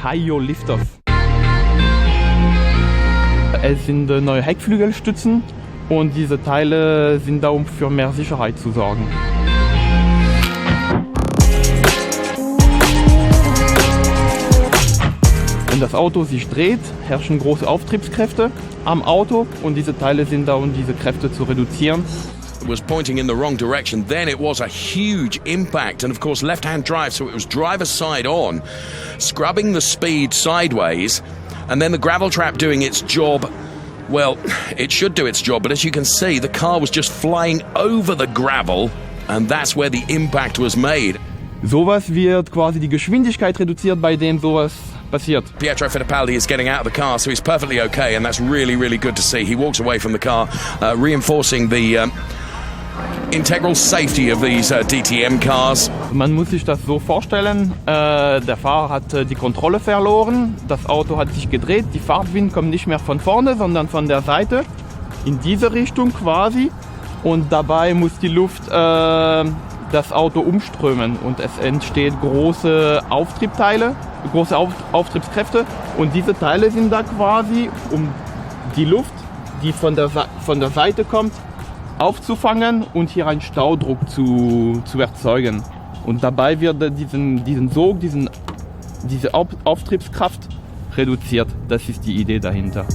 High-Yaw Liftoff. Es sind neue Heckflügelstützen und diese Teile sind da, um für mehr Sicherheit zu sorgen. Wenn das Auto sich dreht, herrschen große Auftriebskräfte am Auto und diese Teile sind da, um diese Kräfte zu reduzieren. It was pointing in the wrong direction, then it was a huge impact, and of course left-hand drive, so it was driver's side on, scrubbing the speed sideways, and then the gravel trap doing its job. Well, it should do its job, but as you can see, the car was just flying over the gravel, and that's where the impact was made. Sowas wird quasi die Geschwindigkeit reduziert, bei dem sowas passiert. Pietro Fittipaldi is getting out of the car, so he's perfectly okay, and that's really, really good to see. He walks away from the car, reinforcing the integral safety of these DTM cars. Man muss sich das so vorstellen, der Fahrer hat die Kontrolle verloren, das Auto hat sich gedreht, die Fahrtwind kommt nicht mehr von vorne, sondern von der Seite, in diese Richtung quasi, und dabei muss die Luft das Auto umströmen und es entstehen große Auftriebteile, große Auftriebskräfte, und diese Teile sind da quasi, um die Luft, die von der Seite kommt, aufzufangen und hier einen Staudruck zu erzeugen. Und dabei wird diesen Sog, diese Auftriebskraft reduziert. Das ist die Idee dahinter.